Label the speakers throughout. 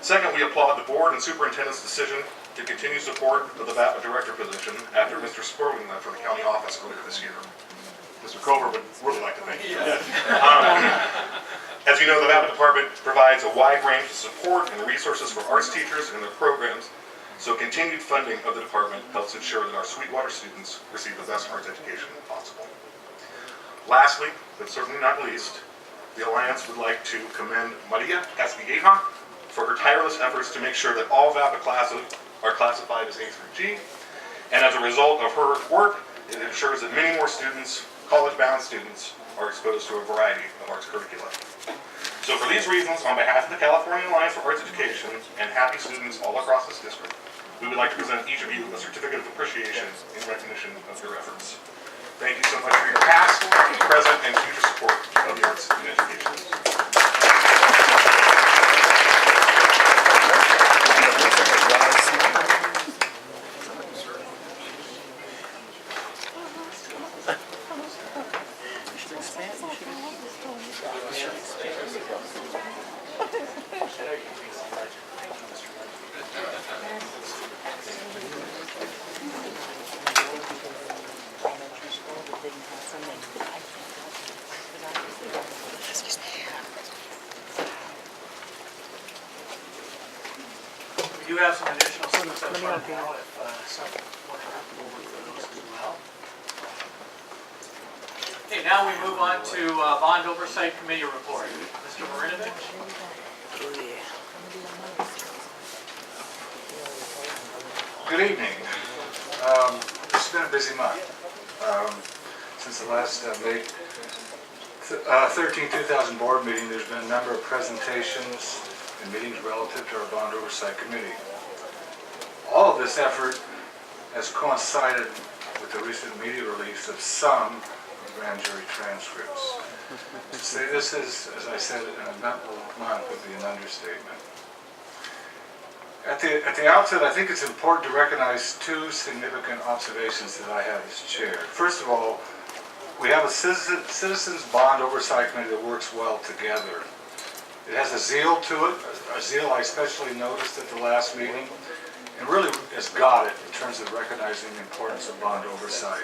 Speaker 1: Second, we applaud the board and superintendent's decision to continue support of the VAPA director position after Mr. Sperling left for the county office earlier this year. Mr. Cover would really like to thank you. As you know, the VAPA department provides a wide range of support and resources for arts teachers and their programs, so continued funding of the department helps ensure that our Sweetwater students receive the best arts education possible. Lastly, but certainly not least, the Alliance would like to commend Maria Castilleja for her tireless efforts to make sure that all VAPA classes are classified as A through G, and as a result of her work, it ensures that many more students, college-bound students, are exposed to a variety of arts curricula. So for these reasons, on behalf of the California Alliance for Arts Education and happy students all across this district, we would like to present each of you a certificate of appreciation in recognition of your efforts. Thank you so much for your past, present, and future support of the arts and education.
Speaker 2: We do have some additional students up front now if someone want to go over those as well. Okay, now we move on to Bond Oversight Committee report. Mr. Marinovich.
Speaker 3: Good evening. It's been a busy month. Since the last May 13, 2000 board meeting, there's been a number of presentations and meetings relative to our Bond Oversight Committee. All of this effort has coincided with the recent media release of some grand jury transcripts. To say this is, as I said, an eventful month would be an understatement. At the outset, I think it's important to recognize two significant observations that I have as chair. First of all, we have a Citizens Bond Oversight Committee that works well together. It has a zeal to it, a zeal I especially noticed at the last meeting, and really has got it in terms of recognizing the importance of bond oversight.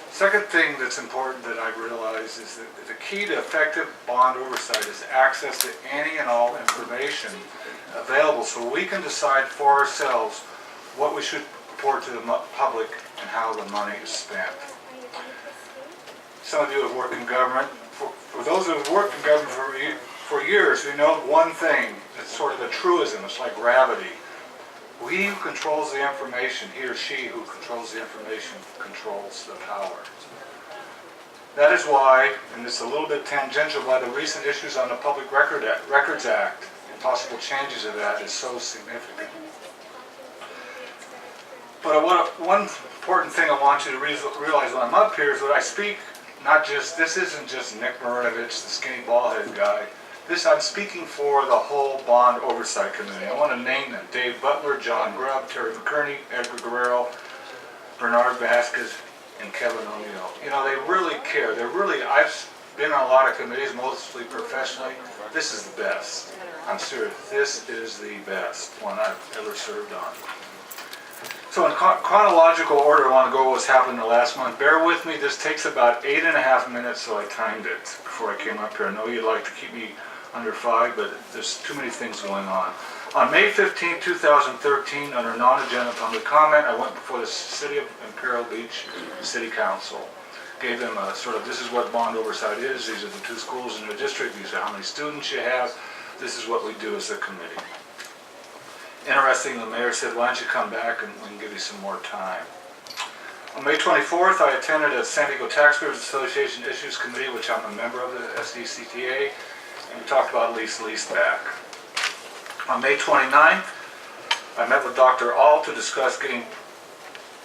Speaker 3: Second thing that's important that I've realized is that the key to effective bond oversight is access to any and all information available so we can decide for ourselves what we should report to the public and how the money is spent. Some of you have worked in government. For those who have worked in government for years, we know one thing, it's sort of a truism, it's like gravity. He who controls the information, he or she who controls the information, controls the power. That is why, and it's a little bit tangential, why the recent issues on the Public Records Act and possible changes of that is so significant. But one important thing I want you to realize when I'm up here is when I speak, this isn't just Nick Marinovich, the skinny bald-headed guy. I'm speaking for the whole Bond Oversight Committee. I want to name them: Dave Butler, John Grubb, Terry McCurney, Edgar Guerrero, Bernard Vasquez, and Kevin O'Neill. You know, they really care. I've been on a lot of committees, mostly professionally. This is the best. I'm serious. This is the best one I've ever served on. So in chronological order, I want to go over what's happened in the last month. Bear with me. This takes about 8.5 minutes, so I timed it before I came up here. I know you'd like to keep me under 5, but there's too many things going on. On May 15, 2013, under non-agenda public comment, I went before the City of Imperial Beach City Council. Gave them a sort of, this is what bond oversight is, these are the 2 schools in the district, these are how many students you have, this is what we do as a committee. Interesting, the mayor said, why don't you come back and we can give you some more time. On May 24th, I attended a San Diego Taxpayers Association Issues Committee, which I'm a member of the SDCTA, and we talked about lease-back. On May 29th, I met with Dr. Ault to discuss getting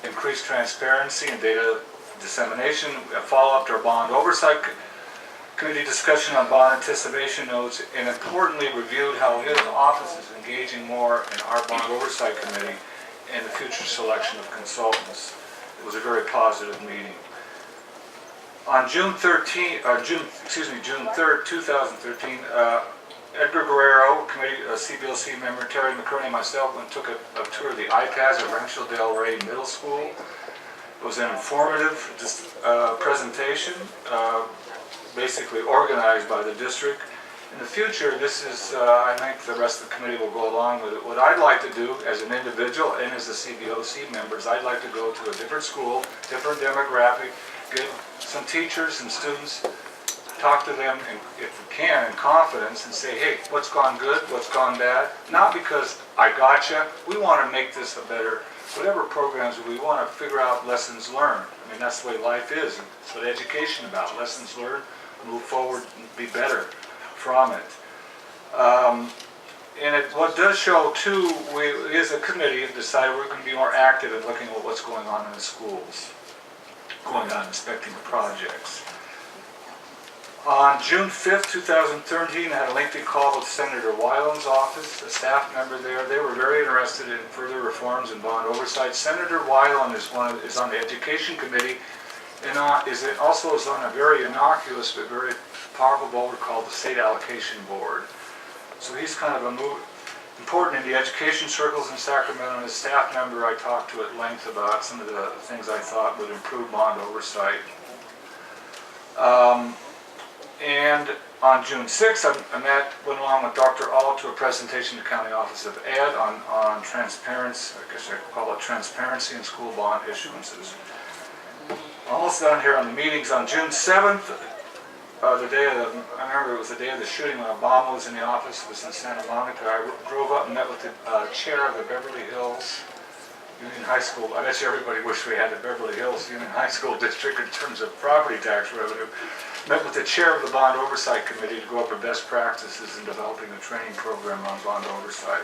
Speaker 3: increased transparency and data dissemination, a follow-up to our Bond Oversight Committee discussion on bond anticipation notes, and importantly reviewed how his office is engaging more in our Bond Oversight Committee and the future selection of consultants. It was a very positive meeting. On June 3rd, 2013, Edgar Guerrero, committee, CBOC member, Terry McCurney, and myself went and took a tour of the iPads at Rancho Del Rey Middle School. It was an informative presentation, basically organized by the district. In the future, this is, I think the rest of the committee will go along with it. What I'd like to do as an individual and as a CBOC members, I'd like to go to a different school, different demographic, get some teachers and students, talk to them, and if we can, in confidence, and say, hey, what's gone good, what's gone bad? Not because I gotcha. We want to make this a better, whatever programs we want to figure out lessons learned. I mean, that's the way life is. It's what education about. Lessons learned, move forward, and be better from it. And what does show too, we as a committee have decided we're going to be more active in looking at what's going on in the schools, going on inspecting the projects. On June 5th, 2013, I had a lengthy call with Senator Wyland's office, a staff member there. They were very interested in further reforms and bond oversight. Senator Wyland is on the Education Committee and also is on a very innocuous but very powerful board called the State Allocation Board. So he's kind of important in the education circles in Sacramento. And as a staff member, I talked to at length about some of the things I thought would improve bond oversight. And on June 6th, went along with Dr. All to a presentation to the County Office of Ed on transparency, I guess I could call it transparency in school bond issuances. Almost done here on the meetings. On June 7th, I remember it was the day of the shooting when Obama was in the office. It was in Santa Monica. I drove up and met with the chair of the Beverly Hills Union High School. I bet you everybody wished we had the Beverly Hills Union High School district in terms of property tax revenue. Met with the chair of the Bond Oversight Committee to go over best practices in developing a training program on bond oversight.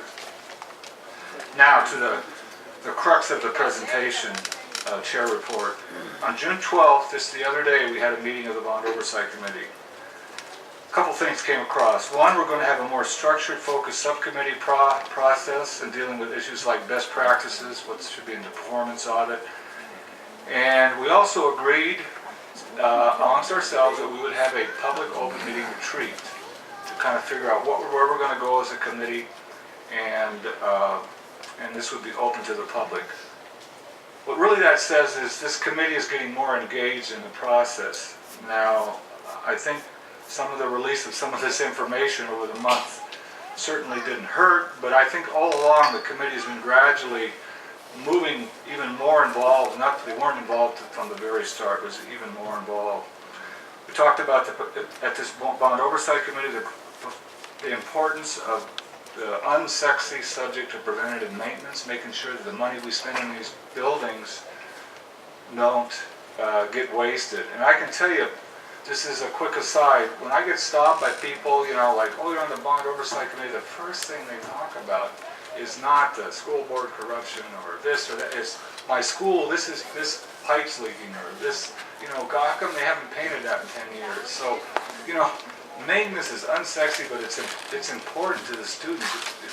Speaker 3: Now to the crux of the presentation, chair report. On June 12th, just the other day, we had a meeting of the Bond Oversight Committee. A couple things came across. One, we're going to have a more structured, focused subcommittee process in dealing with issues like best practices, what should be in the performance audit. And we also agreed amongst ourselves that we would have a public open meeting retreat to kind of figure out where we're going to go as a committee, and this would be open to the public. What really that says is this committee is getting more engaged in the process. Now, I think some of the release of some of this information over the month certainly didn't hurt, but I think all along the committee has been gradually moving even more involved. Not that they weren't involved from the very start, but even more involved. We talked about at this Bond Oversight Committee the importance of the unsexy subject of preventative maintenance, making sure that the money we spend in these buildings don't get wasted. And I can tell you, this is a quick aside, when I get stopped by people, like, oh, you're on the Bond Oversight Committee, the first thing they talk about is not the school board corruption or this or that. It's my school, this pipe's leaking, or this, how come they haven't painted that in 10 years? So, maintenance is unsexy, but it's important to the students.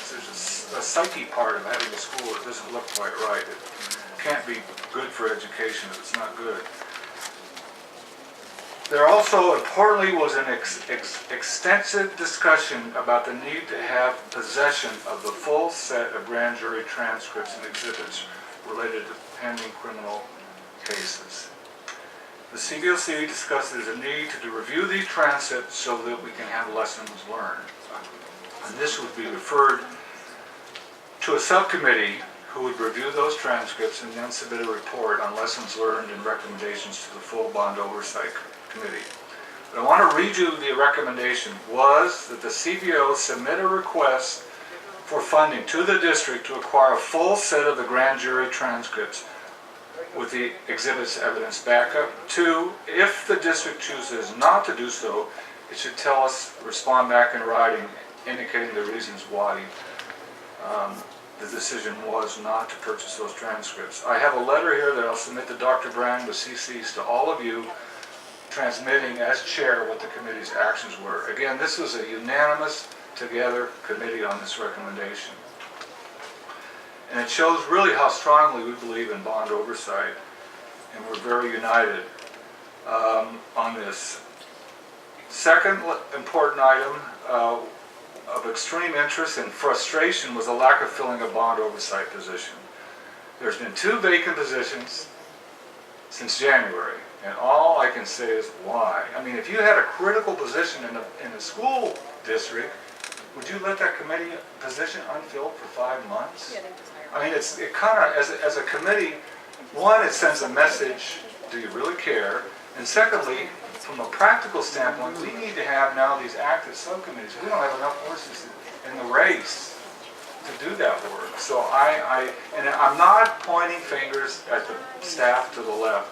Speaker 3: There's a psyche part of having a school that doesn't look quite right. It can't be good for education if it's not good. There also, importantly, was an extensive discussion about the need to have possession of the full set of grand jury transcripts and exhibits related to pending criminal cases. The CBOC discussed there's a need to review these transcripts so that we can have lessons learned. And this would be referred to a subcommittee who would review those transcripts and then submit a report on lessons learned and recommendations to the full Bond Oversight Committee. But I want to read you the recommendation was that the CBO submit a request for funding to the district to acquire a full set of the grand jury transcripts with the exhibits evidence backup. 2, if the district chooses not to do so, it should tell us, respond back in writing, indicating the reasons why the decision was not to purchase those transcripts. I have a letter here that I'll submit to Dr. Brand with CCs to all of you, transmitting as chair what the committee's actions were. Again, this was a unanimous, together committee on this recommendation. And it shows really how strongly we believe in bond oversight, and we're very united on this. Second important item, of extreme interest and frustration was the lack of filling a bond oversight position. There's been 2 vacant positions since January, and all I can say is why. I mean, if you had a critical position in the school district, would you let that committee position unfilled for 5 months? I mean, it kind of, as a committee, one, it sends a message, do you really care? And secondly, from a practical standpoint, we need to have now these active subcommittees. We don't have enough horses in the race to do that work. So and I'm not pointing fingers at the staff to the left.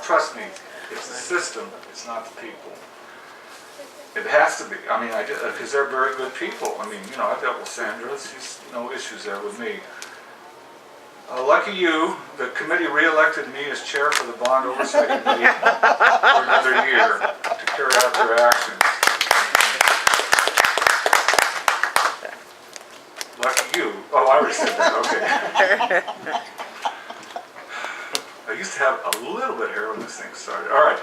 Speaker 3: Trust me, it's the system, it's not the people. It has to be. I mean, because they're very good people. I mean, you know, I've dealt with Sandra. She's no issues there with me. Lucky you, the committee re-elected me as chair for the Bond Oversight Committee for another year to carry out their actions. Lucky you. Oh, I already said that. Okay. I used to have a little bit of hair when this thing started. All right.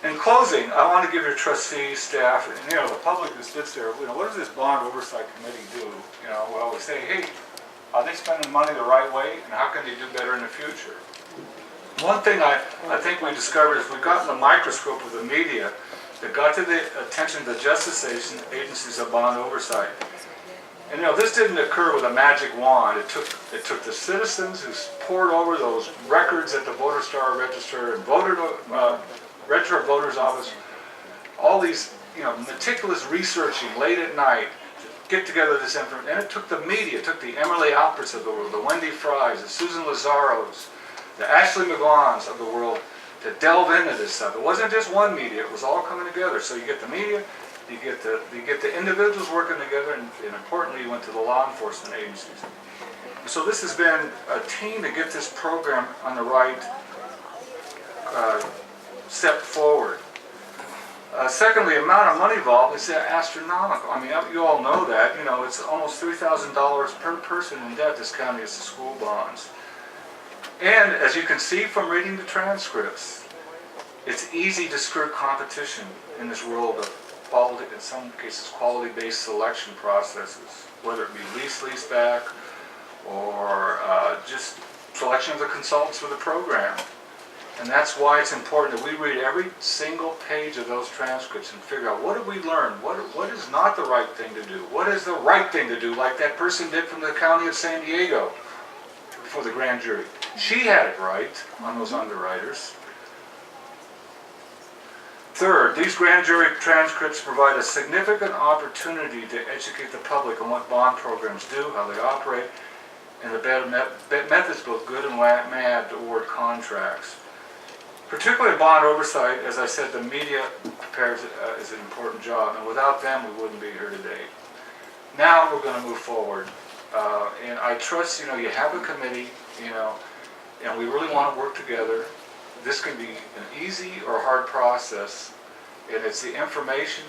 Speaker 3: In closing, I want to give your trustees, staff, and you know, the public who sits there, you know, what does this Bond Oversight Committee do? You know, well, we say, hey, are they spending money the right way, and how can they do better in the future? One thing I think we discovered is we got in the microscope of the media that got to the attention of the justice agencies of bond oversight. And you know, this didn't occur with a magic wand. It took the citizens who poured over those records at the voter star register and register of voters office, all these, you know, meticulous researching late at night to get together this information. And it took the media, it took the Emily Alperts of the world, the Wendy Frys, the Susan Lazzaros, the Ashley McGlons of the world to delve into this stuff. It wasn't just one media, it was all coming together. So you get the media, you get the individuals working together, and importantly, you went to the law enforcement agencies. So this has been a team to get this program on the right step forward. Secondly, the amount of money involved is astronomical. I mean, you all know that. You know, it's almost $3,000 per person in debt this county is to school bonds. And as you can see from reading the transcripts, it's easy to skirt competition in this world of quality, in some cases, quality-based selection processes, whether it be lease back, or just selection of the consultants for the program. And that's why it's important that we read every single page of those transcripts and figure out what did we learn, what is not the right thing to do, what is the right thing to do, like that person did from the county of San Diego for the grand jury. She had it right on those underwriters. Third, these grand jury transcripts provide a significant opportunity to educate the public on what bond programs do, how they operate, and the methods, both good and bad, to award contracts. Particularly bond oversight, as I said, the media prepares is an important job, and without them, we wouldn't be here today. Now we're going to move forward, and I trust, you know, you have a committee, you know, and we really want to work together. This can be an easy or hard process, and it's the information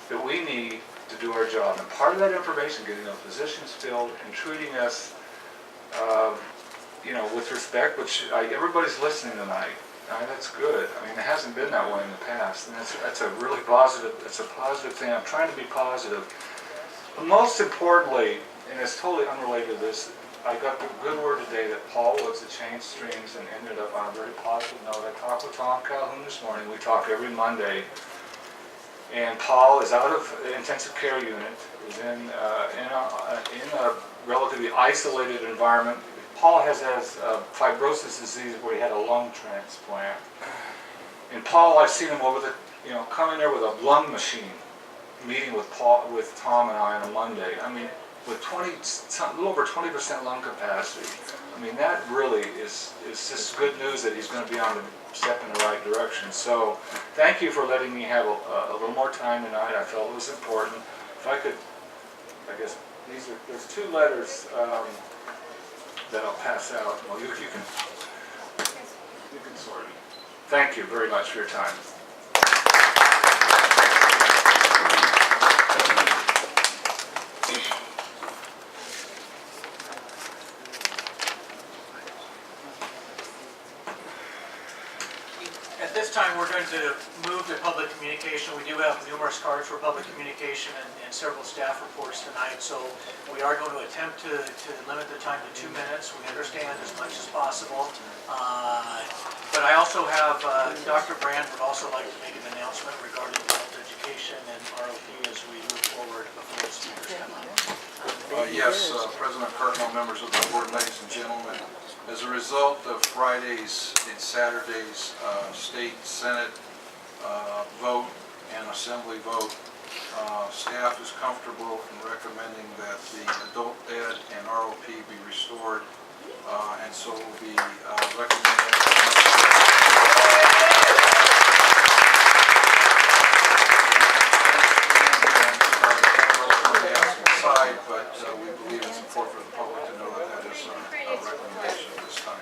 Speaker 3: that we need to do our job. And part of that information, getting those positions filled and treating us, you know, with respect, which everybody's listening tonight. That's good. I mean, it hasn't been that way in the past, and that's a really positive. It's a positive thing. I'm trying to be positive. But most importantly, and it's totally unrelated to this, I got the good word today that Paul was to change streams and ended up on a very positive note. I talked with Tom Calhoun this morning. We talk every Monday, and Paul is out of the intensive care unit. Is in a relatively isolated environment. Paul has fibrosis disease where he had a lung transplant. And Paul, I've seen him come in there with a lung machine, meeting with Tom and I on a Monday. I mean, with a little over 20% lung capacity. I mean, that really is just good news that he's going to be on the step in the right direction. So, thank you for letting me have a little more time tonight. I felt it was important. If I could, I guess there's 2 letters that I'll pass out. Well, you can sort it. Thank you very much for your time.
Speaker 2: At this time, we're going to move to public communication. We do have numerous cards for public communication and several staff reports tonight, so we are going to attempt to limit the time to 2 minutes. We understand as much as possible. But I also have, Dr. Brand would also like to make an announcement regarding health education and ROP as we move forward before the speakers come up.
Speaker 4: Yes, President Cardinal, members of the board, ladies and gentlemen. As a result of Friday's and Saturday's state senate vote and assembly vote, staff is comfortable in recommending that the adult ed and ROP be restored, and so will be recommended. But we believe it's important for the public to know that that is a recommendation at this time.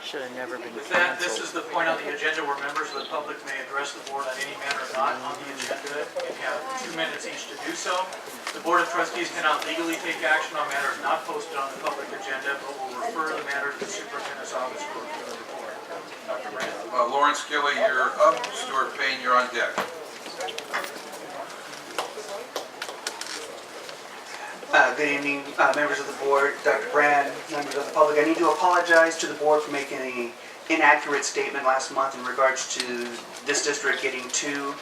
Speaker 5: Should have never been
Speaker 2: With that, this
Speaker 5: canceled.
Speaker 2: is the point on the agenda where members of the public may address the board on any matter not on the agenda and have 2 minutes each to do so. The Board of Trustees cannot legally take action on matters not posted on the public agenda, but will refer the matter to the superintendent's office for a report. Dr. Brand.
Speaker 4: Lawrence Gilly, you're up. Stuart Payne, you're on deck.
Speaker 6: Good evening, members of the board, Dr. Brand, members of the public. I need to apologize to the board for making an inaccurate statement last month in regards to this district getting 2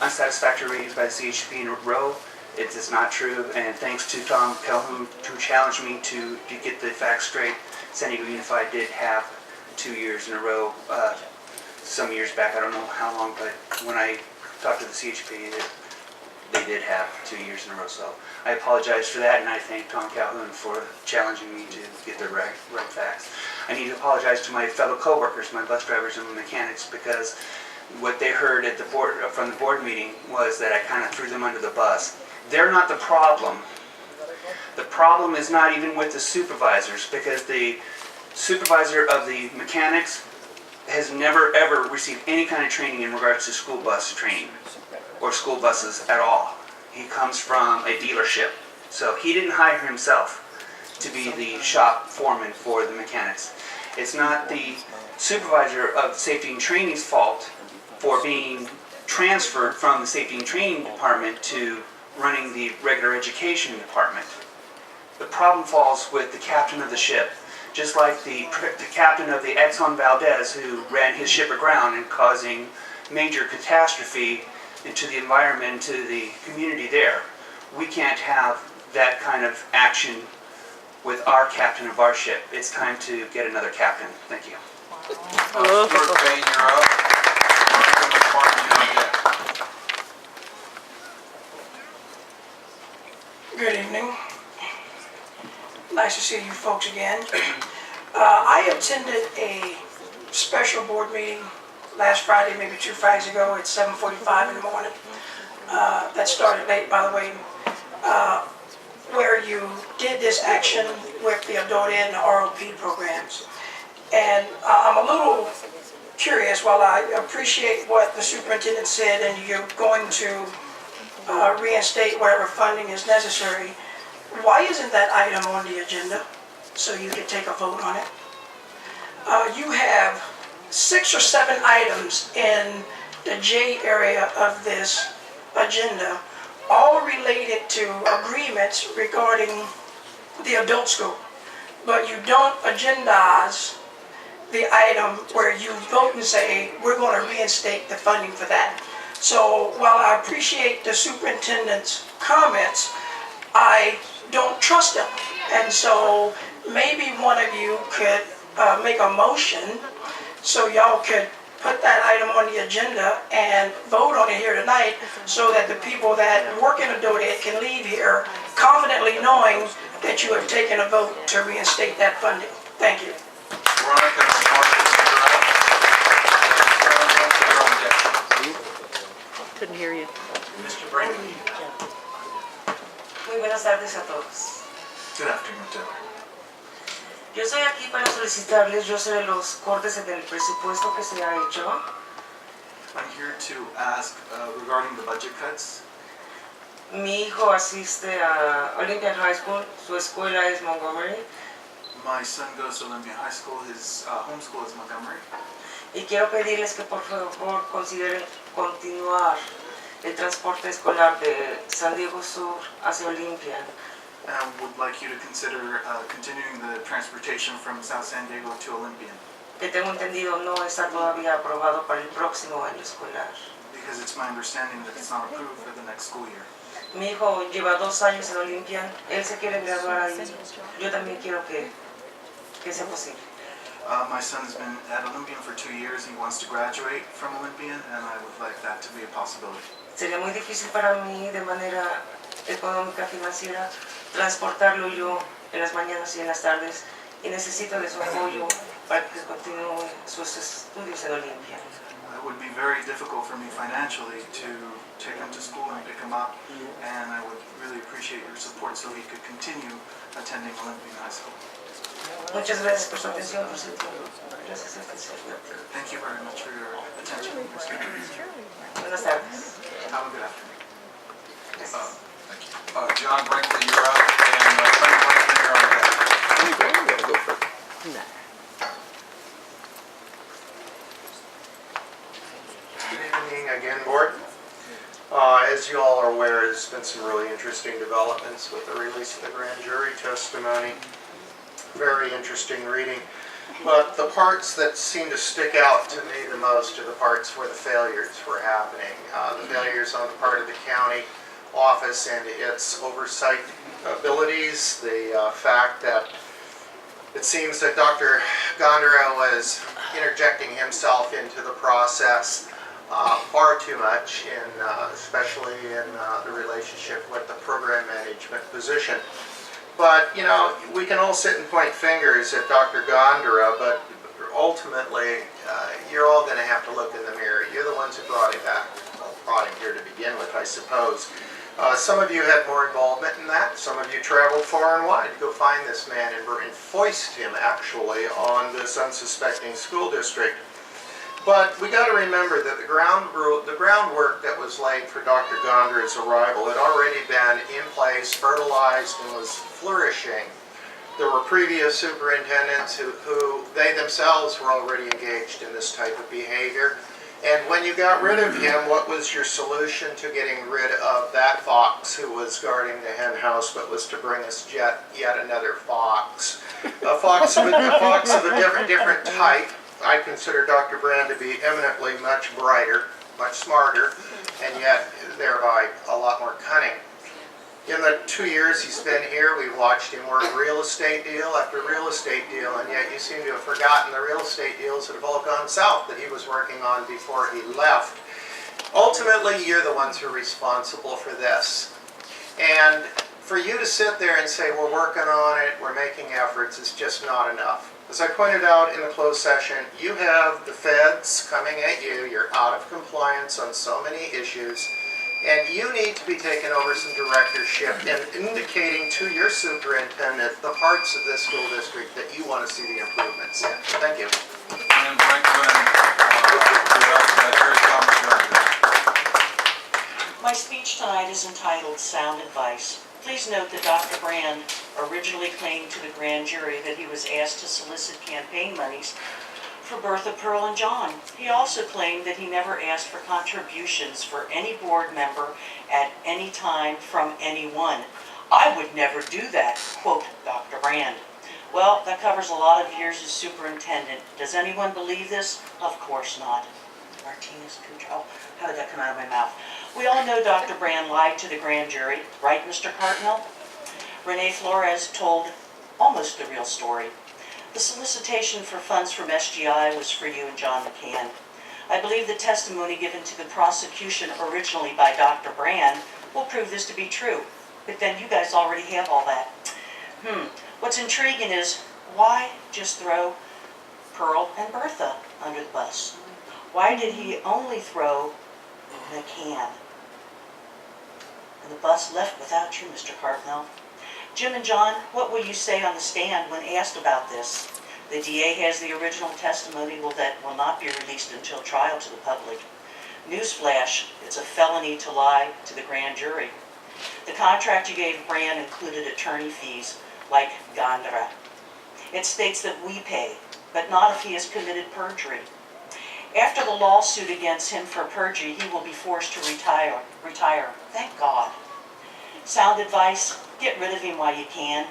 Speaker 6: unsatisfactory ratings by the CHP in a row. It is not true, and thanks to Tom Calhoun who challenged me to get the facts straight. San Diego Unified did have 2 years in a row some years back. I don't know how long, but when I talked to the CHP, they did have 2 years in a row. So I apologize for that, and I thank Tom Calhoun for challenging me to get the right facts. I need to apologize to my fellow coworkers, my bus drivers and mechanics, because what they heard at the board from the board meeting was that I kind of threw them under the bus. They're not the problem. The problem is not even with the supervisors, because the supervisor of the mechanics has never ever received any kind of training in regards to school bus training or school buses at all. He comes from a dealership, so he didn't hire himself to be the shop foreman for the mechanics. It's not the supervisor of safety and training's fault for being transferred from the safety and training department to running the regular education department. The problem falls with the captain of the ship, just like the captain of the Exxon Valdez who ran his ship aground and causing major catastrophe into the environment, to the community there. We can't have that kind of action with our captain of our ship. It's time to get another captain. Thank you.
Speaker 4: Stuart Payne, you're up. Martin, you're on deck.
Speaker 7: Good evening. Nice to see you folks again. I attended a special board meeting last Friday, maybe 2 Fridays ago at 7:45 in the morning. That started late, by the way, where you did this action with the adult ed and the ROP programs. And I'm a little curious, while I appreciate what the superintendent said and you're going to reinstate whatever funding is necessary, why isn't that item on the agenda so you can take a vote on it? You have 6 or 7 items in the J area of this agenda, all related to agreements regarding the adult school. But you don't agendize the item where you vote and say, we're going to reinstate the funding for that. So while I appreciate the superintendent's comments, I don't trust him. And so maybe one of you could make a motion so y'all could put that item on the agenda and vote on it here tonight, so that the people that work in adult ed can leave here confidently knowing that you have taken a vote to reinstate that funding. Thank you.
Speaker 4: Veronica, Martin, you're on deck.
Speaker 5: Couldn't hear you.
Speaker 2: Mr. Brand.
Speaker 8: Muy buenas tardes a todos.
Speaker 3: Good afternoon, gentlemen.
Speaker 8: Yo estoy aquí para solicitarles, yo sé de los cortes en el presupuesto que se ha hecho.
Speaker 9: I'm here to ask regarding the budget cuts.
Speaker 8: Mi hijo asiste a Olympian High School, su escuela es Montgomery,
Speaker 9: My son goes to Olympia High School, his home school is Montgomery,
Speaker 8: Y quiero pedirles que por favor consideren continuar el transporte escolar de San Diego Sur hacia Olympia.
Speaker 9: Would like you to consider continuing the transportation from South San Diego to Olympian,
Speaker 8: Que tengo entendido no está todavía aprobado para el próximo año escolar.
Speaker 9: because it's my understanding that it's not approved for the next school year.
Speaker 8: Mi hijo lleva 2 años en Olympia, él se quiere graduar ahí. Yo también quiero que sea posible.
Speaker 9: My son's been at Olympian for 2 years. He wants to graduate from Olympian, and I would like that to be a possibility.
Speaker 8: Sería muy difícil para mí de manera económica, financiera, transportarlo yo en las mañanas y en las tardes y necesito de su apoyo para que continúe sus estudios en Olympia.
Speaker 9: It would be very difficult for me financially to take him to school and pick him up, and I would really appreciate your support so he could continue attending Olympian High School.
Speaker 8: Muchas gracias por su atención, por su tiempo. Gracias, atención.
Speaker 9: Thank you very much for your attention.
Speaker 8: Buenas tardes.
Speaker 9: Have a good afternoon.
Speaker 8: Gracias.
Speaker 4: John Brinkley, you're up, and Frank Brinkley, you're on deck.
Speaker 5: Nah.
Speaker 10: Good evening again, Board. As you all are aware, there's been some really interesting developments with the release of the grand jury testimony. Very interesting reading. But the parts that seem to stick out to me the most are the parts where the failures were happening. The failures on the part of the county office and its oversight abilities. The fact that it seems that Dr. Gondara was interjecting himself into the process far too much, especially in the relationship with the program management position. But, you know, we can all sit and point fingers at Dr. Gondara, but ultimately, you're all going to have to look in the mirror. You're the ones who brought him back, brought him here to begin with, I suppose. Some of you had more involvement in that. Some of you traveled far and wide to go find this man and foist him, actually, on this unsuspecting school district. But we got to remember that the groundwork that was laid for Dr. Gondara's arrival had already been in place, fertilized, and was flourishing. There were previous superintendents who they themselves were already engaged in this type of behavior. And when you got rid of him, what was your solution to getting rid of that fox who was guarding the hen house, but was to bring us yet another fox? A fox of a different type. I consider Dr. Brand to be eminently much brighter, much smarter, and yet thereby a lot more cunning. In the 2 years he's been here, we've watched him work real estate deal after real estate deal, and yet you seem to have forgotten the real estate deals that have all gone south that he was working on before he left. Ultimately, you're the ones who are responsible for this. And for you to sit there and say, we're working on it, we're making efforts, is just not enough. As I pointed out in the closed session, you have the feds coming at you, you're out of compliance on so many issues, and you need to be taking over some directorship and indicating to your superintendent the parts of this school district that you want to see the improvements in. Thank you.
Speaker 4: And Franklin, you're up, Terry Thomas, you're on deck.
Speaker 11: My speech tonight is entitled Sound Advice. Please note that Dr. Brand originally claimed to the grand jury that he was asked to solicit campaign monies for Bertha, Pearl, and John. He also claimed that he never asked for contributions for any board member at any time from anyone. I would never do that, quote Dr. Brand. Well, that covers a lot of years as superintendent. Does anyone believe this? Of course not. Martinez control. How did that come out of my mouth? We all know Dr. Brand lied to the grand jury, right, Mr. Cartmel? Renee Flores told almost the real story. The solicitation for funds from SGI was for you and John McCann. I believe the testimony given to the prosecution originally by Dr. Brand will prove this to be true. But then you guys already have all that. What's intriguing is, why just throw Pearl and Bertha under the bus? Why did he only throw McCann? And the bus left without you, Mr. Cartmel. Jim and John, what will you say on the stand when asked about this? The DA has the original testimony that will not be released until trial to the public. Newsflash, it's a felony to lie to the grand jury. The contract you gave Brand included attorney fees, like Gondara. It states that we pay, but not if he has committed perjury. After the lawsuit against him for perjury, he will be forced to retire. Thank God. Sound advice, get rid of him while you can.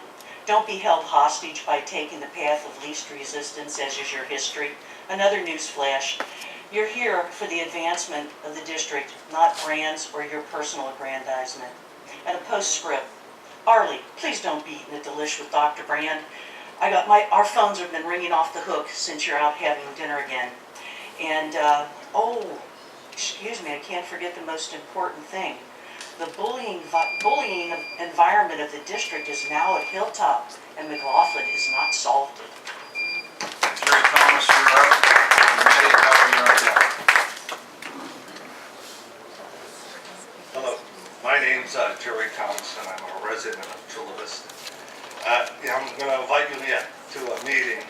Speaker 11: Don't be held hostage by taking the path of least resistance, as is your history. Another news flash. You're here for the advancement of the district, not Brand's or your personal aggrandizement. And a postscript. Arlie, please don't be eating a delish with Dr. Brand. Our phones have been ringing off the hook since you're out having dinner again. And, excuse me, I can't forget the most important thing. The bullying environment of the district is now at Hilltop, and McLaughlin has not solved it.
Speaker 4: Jerry Thomas, you're up. Maddie, how are you on that?
Speaker 12: Hello, my name's Jerry Thomas, and I'm a resident of Chula Vista. I'm going to invite you to a meeting,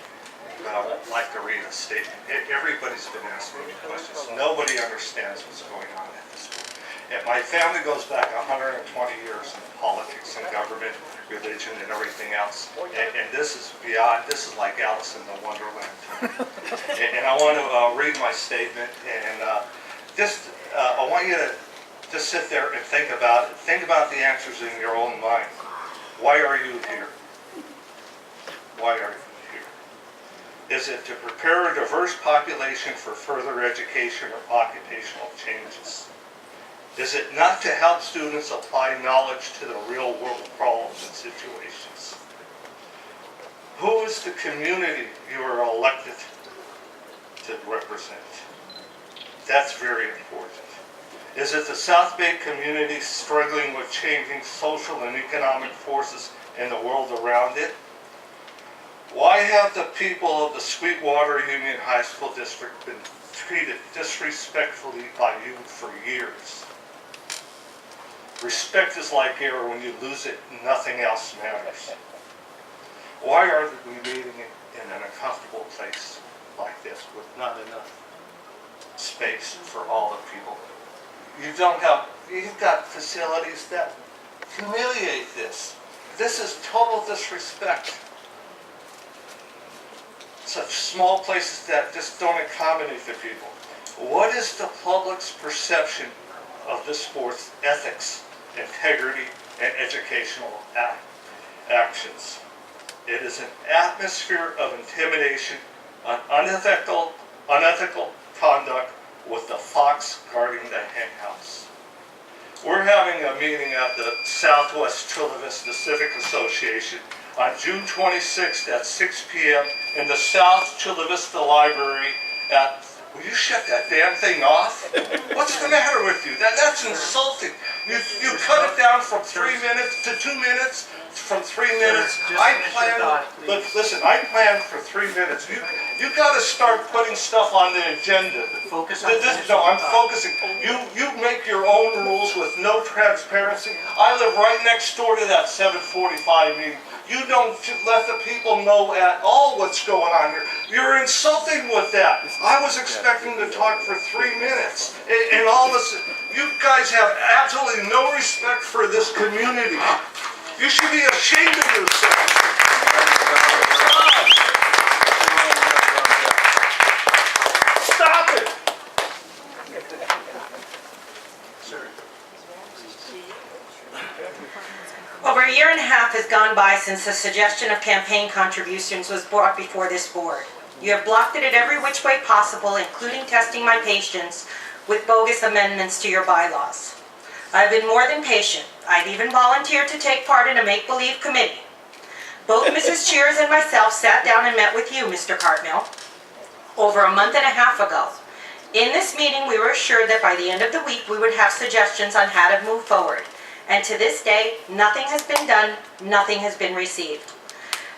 Speaker 12: but I would like to read a statement. Everybody's been asking me questions. Nobody understands what's going on at this school. And my family goes back 120 years in politics and government, religion, and everything else. And this is beyond, this is like Alice in the Wonderland. And I want to read my statement, and I want you to just sit there and think about it. Think about the answers in your own mind. Why are you here? Why are you here? Is it to prepare a diverse population for further education or occupational changes? Is it not to help students apply knowledge to the real world problems and situations? Who is the community you are elected to represent? That's very important. Is it the South Bay community struggling with changing social and economic forces in the world around it? Why have the people of the Sweetwater Union High School District been treated disrespectfully by you for years? Respect is like air. When you lose it, nothing else matters. Why are we meeting in an uncomfortable place like this with not enough space for all the people? You've got facilities that humiliate this. This is total disrespect. Such small places that just don't accommodate the people. What is the public's perception of this sport's ethics, integrity, and educational actions? It is an atmosphere of intimidation, an unethical conduct, with the fox guarding the hen house. We're having a meeting at the Southwest Chula Vista Civic Association on June 26th at 6 p.m. in the South Chula Vista Library at, will you shut that damn thing off? What's the matter with you? That's insulting. You cut it down from 3 minutes to 2 minutes, from 3 minutes. Listen, I planned for 3 minutes. You got to start putting stuff on the agenda.
Speaker 2: Focus on
Speaker 12: I'm focusing. You make your own rules with no transparency. I live right next door to that 7:45 meeting. You don't let the people know at all what's going on here. You're insulting with that. I was expecting to talk for 3 minutes. And all of a sudden, you guys have absolutely no respect for this community. You should be ashamed of yourselves. Stop it!
Speaker 13: Over a year and a half has gone by since the suggestion of campaign contributions was brought before this board. You have blocked it every which way possible, including testing my patience with bogus amendments to your bylaws. I've been more than patient. I've even volunteered to take part in a make-believe committee. Both Mrs. Cheers and myself sat down and met with you, Mr. Cartmill, over a month and a half ago. In this meeting, we were assured that by the end of the week, we would have suggestions on how to move forward. And to this day, nothing has been done, nothing has been received.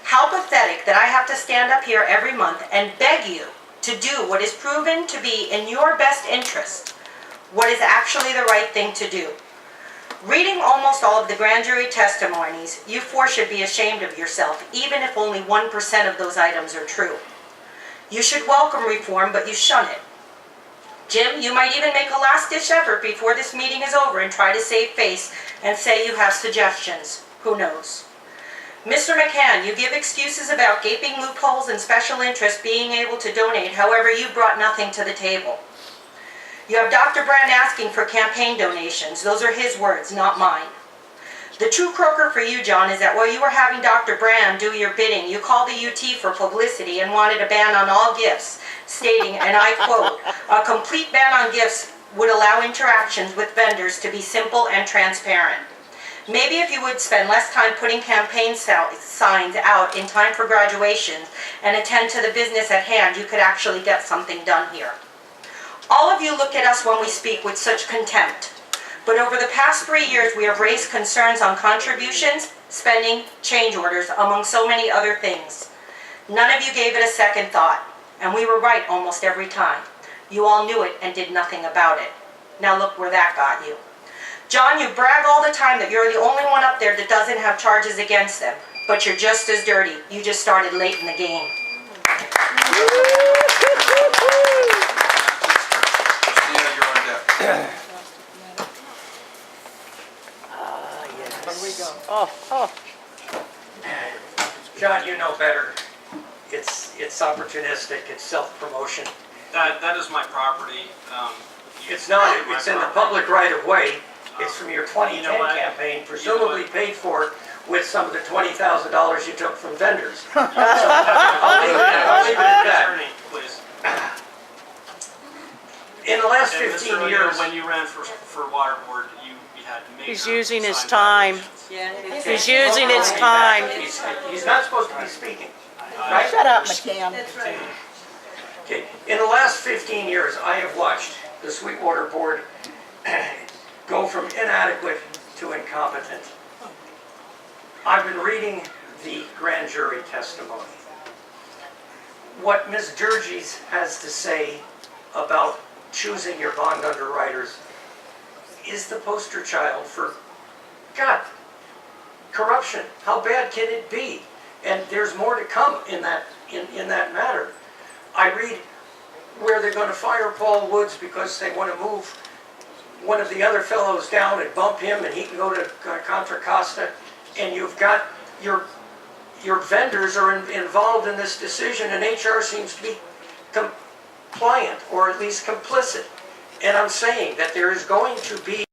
Speaker 13: How pathetic that I have to stand up here every month and beg you to do what is proven to be in your best interest, what is actually the right thing to do. Reading almost all of the grand jury testimonies, you four should be ashamed of yourself, even if only 1% of those items are true. You should welcome reform, but you shun it. Jim, you might even make a last-ditch effort before this meeting is over and try to save face and say you have suggestions. Who knows? Mr. McCann, you give excuses about gaping loopholes and special interests being able to donate, however, you brought nothing to the table. You have Dr. Brand asking for campaign donations. Those are his words, not mine. The true croaker for you, John, is that while you were having Dr. Brand do your bidding, you called the UT for publicity and wanted a ban on all gifts, stating, and I quote, "A complete ban on gifts would allow interactions with vendors to be simple and transparent." Maybe if you would spend less time putting campaign signs out in time for graduations and attend to the business at hand, you could actually get something done here. All of you look at us when we speak with such contempt. But over the past 3 years, we have raised concerns on contributions, spending, change orders, among so many other things. None of you gave it a second thought, and we were right almost every time. You all knew it and did nothing about it. Now look where that got you. John, you brag all the time that you're the only one up there that doesn't have charges against them, but you're just as dirty. You just started late in the game.
Speaker 4: Christina, you're on deck.
Speaker 5: Oh.
Speaker 14: John, you know better. It's opportunistic, it's self-promotion.
Speaker 15: That is my property.
Speaker 14: It's not, it's in the public right of way. It's from your 2010 campaign, presumably paid for with some of the $20,000 you took from vendors. So, I'll leave it at that.
Speaker 15: Attorney, please.
Speaker 14: In the last
Speaker 15: And
Speaker 14: 15
Speaker 15: Mr.
Speaker 14: years,
Speaker 15: O'Neill, when you ran for water board, you had to make.
Speaker 5: He's
Speaker 15: her
Speaker 5: using his
Speaker 15: sign
Speaker 5: time.
Speaker 15: violations.
Speaker 5: He's using his time.
Speaker 14: he's not supposed to be speaking, right?
Speaker 5: Shut up, McCann.
Speaker 14: Okay, in the last 15 years, I have watched the Sweetwater Board go from inadequate to incompetent. I've been reading the grand jury testimony. What Ms. Durges has to say about choosing your bond underwriters is the poster child for, God, corruption. How bad can it be? And there's more to come in that matter. I read where they're going to fire Paul Woods because they want to move one of the other fellows down and bump him and he can go to Contra Costa, and you've got your vendors are involved in this decision, and HR seems to be compliant or at least complicit. And I'm saying that there is going to be